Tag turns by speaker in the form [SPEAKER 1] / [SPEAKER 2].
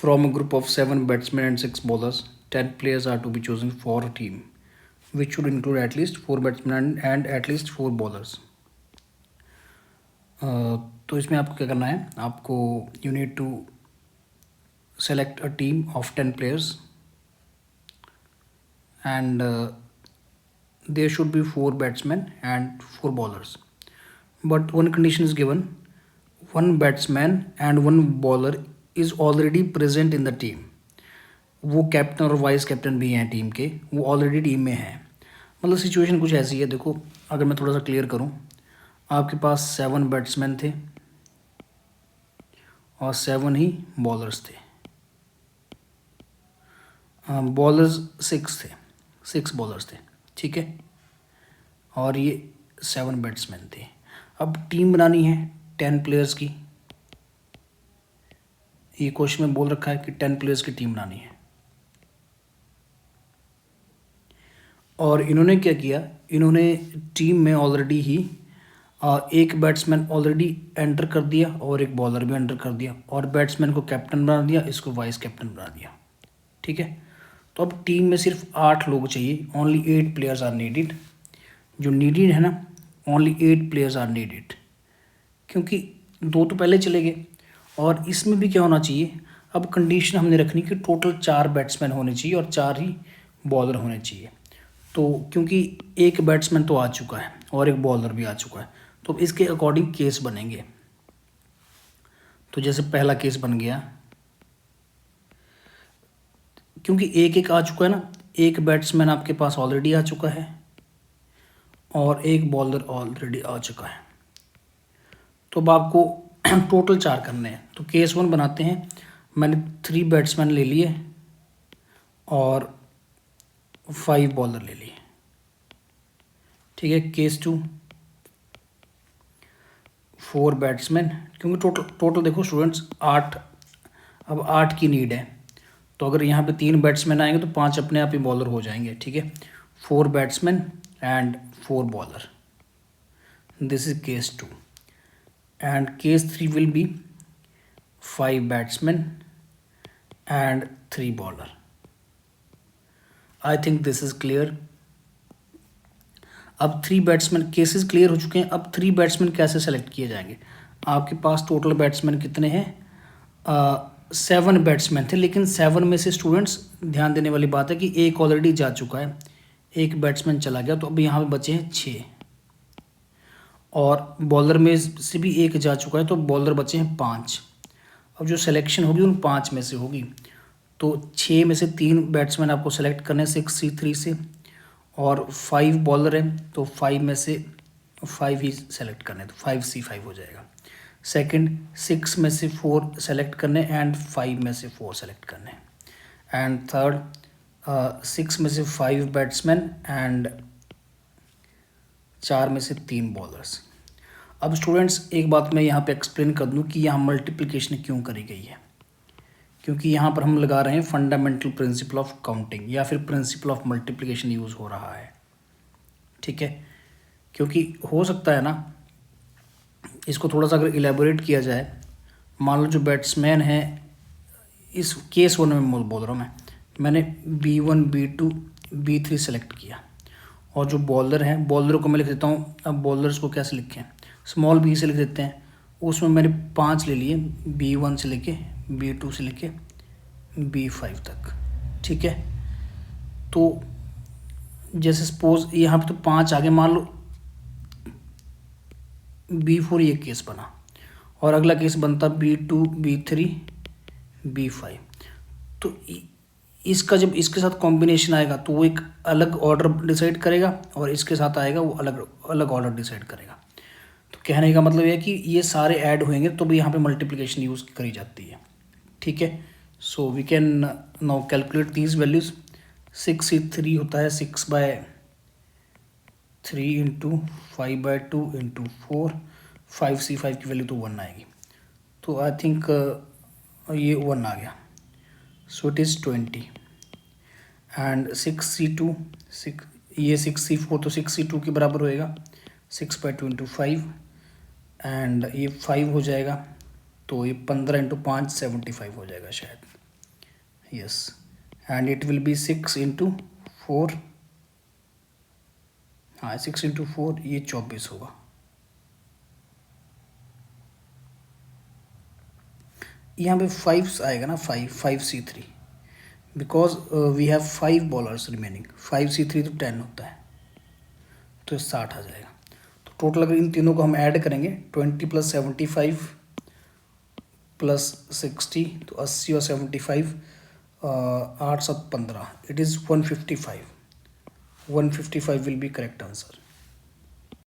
[SPEAKER 1] From a group of 7 batsmen and 6 bowlers, 10 players are to be chosen for a team, which should include at least 4 batsmen and at least 4 bowlers. तो इसमें आपको क्या करना है, आपको you need to select a team of 10 players and there should be 4 batsmen and 4 bowlers. But one condition is given: one batsman and one bowler is already present in the team. वो captain और vice captain भी हैं team के, वो already team में हैं. मतलब situation कुछ ऐसी है. देखो, अगर मैं थोड़ा सा क्लियर करूं, आपके पास 7 बैट्समैन थे और 7 ही बॉलर्स थे. बॉलर्स 6 थे, 6 बॉलर्स थे, ठीक है, और ये 7 बैट्समैन थे. अब टीम बनानी है 10 प्लेयर्स की. ये क्वेश्चन में बोल रखा है कि 10 प्लेयर्स की टीम बनानी है. और इन्होंने क्या किया, इन्होंने टीम में ऑलरेडी ही एक बैट्समैन ऑलरेडी एंटर कर दिया और एक बॉलर भी एंटर कर दिया, और बैट्समैन को कैप्टन बना दिया, इसको वाइस कैप्टन बना दिया. ठीक है, तो अब टीम में सिर्फ 8 लोग चाहिए. Only 8 players are needed. जो नीडेड है ना, ओनली 8 प्लेयर्स आर नीडेड, क्योंकि 2 तो पहले चले गए. और इसमें भी क्या होना चाहिए, अब कंडीशन हमने रखनी कि टोटल 4 बैट्समैन होने चाहिए और 4 ही बॉलर होने चाहिए. तो क्योंकि एक बैट्समैन तो आ चुका है और एक बॉलर भी आ चुका है, तो इसके अकॉर्डिंग केस बनेंगे. तो जैसे पहला केस बन गया, क्योंकि एक आ चुका है ना, एक बैट्समैन आपके पास ऑलरेडी आ चुका है और एक बॉलर ऑलरेडी आ चुका है. तो अब आपको टोटल 4 करने हैं. तो केस 1 बनाते हैं. मैंने 3 बैट्समैन ले लिए और 5 बॉलर ले लिए. ठीक है, केस 2 4 बैट्समैन, क्योंकि टोटल देखो स्टूडेंट्स 8. अब 8 की नीड है, तो अगर यहाँ पे 3 बैट्समैन आएंगे तो 5 अपने आप ही बॉलर हो जाएंगे. ठीक है, 4 batsman and 4 bowler. This is case 2. And case 3 will be 5 batsman and 3 bowler. I think this is clear. अब 3 बैट्समैन केसेस क्लियर हो चुके हैं. अब 3 बैट्समैन कैसे सेलेक्ट किए जाएंगे. आपके पास टोटल बैट्समैन कितने हैं, 7 बैट्समैन थे, लेकिन 7 में से स्टूडेंट्स ध्यान देने वाली बात है कि एक ऑलरेडी जा चुका है, एक बैट्समैन चला गया, तो अब यहाँ पे बचे हैं 6. और बॉलर में से भी एक जा चुका है, तो बॉलर बचे हैं 5. अब जो सिलेक्शन होगी उन 5 में से होगी. तो 6 में से 3 बैट्समैन आपको सेलेक्ट करने 6C3 से, और 5 बॉलर हैं तो 5 में से 5 ही सेलेक्ट करने, तो 5C5 हो जाएगा. सेकंड 6 में से 4 सेलेक्ट करने एंड 5 में से 4 सेलेक्ट करने. एंड थर्ड 6 में से 5 बैट्समैन एंड 4 में से 3 बॉलर्स. अब स्टूडेंट्स एक बात मैं यहाँ पे एक्सप्लेन कर दूँ कि यहाँ मल्टीप्लिकेशन क्यों करी गई है. क्योंकि यहाँ पर हम लगा रहे हैं फंडामेंटल प्रिंसिपल ऑफ काउंटिंग, या फिर प्रिंसिपल ऑफ मल्टीप्लिकेशन यूज़ हो रहा है. ठीक है, क्योंकि हो सकता है ना, इसको थोड़ा सा अगर इलेबोरेट किया जाए. मान लो जो बैट्समैन है, इस केस 1 में बोल रहा हूँ मैंने B1 B2 B3 सेलेक्ट किया, और जो बॉलर हैं, बॉलर को मैं लिख देता हूँ. अब बॉलर्स को कैसे लिखें, स्मॉल b से लिख देते हैं. उसमें मैंने 5 ले लिए, B1 से लेके B2 से लेके B5 तक. ठीक है, तो जैसे सपोज यहाँ पे तो 5 आगे, मान लो B4 ये केस बना, और अगला केस बनता B2 B3 B5. तो इसका जब इसके साथ कॉम्बिनेशन आएगा तो वो एक अलग ऑर्डर डिसाइड करेगा, और इसके साथ आएगा वो अलग अलग ऑर्डर डिसाइड करेगा. तो कहने का मतलब ये है कि ये सारे ऐड होंगे तो भी यहाँ पे मल्टीप्लिकेशन यूज़ करी जाती है. ठीक है, so we can now calculate these values. 6C3 होता है 6/3 इंटू 5/2 इंटू 4. 5C5 की वैल्यू तो 1 आएगी, तो आई थिंक ये 1 आ गया. So it is 20. And 6C2 ये 6C4 तो 6C2 के बराबर होएगा. 6/2 इंटू 5 एंड ये 5 हो जाएगा, तो ये 15 इंटू 5 75 हो जाएगा शायद. Yes, and it will be 6 × 4, हाँ 6 × 4 ये 24 होगा। यहाँ पे 5 आएगा ना, 5C3, because we have 5 bowlers remaining. 5C3 तो 10 होता है, तो 60 आ जाएगा। तो टोटल अगर इन तीनों को हम ऐड करेंगे 20 + 75 + 60, तो 80 और 75, 8 × 7 = 15, it is 155। 155 will be correct answer.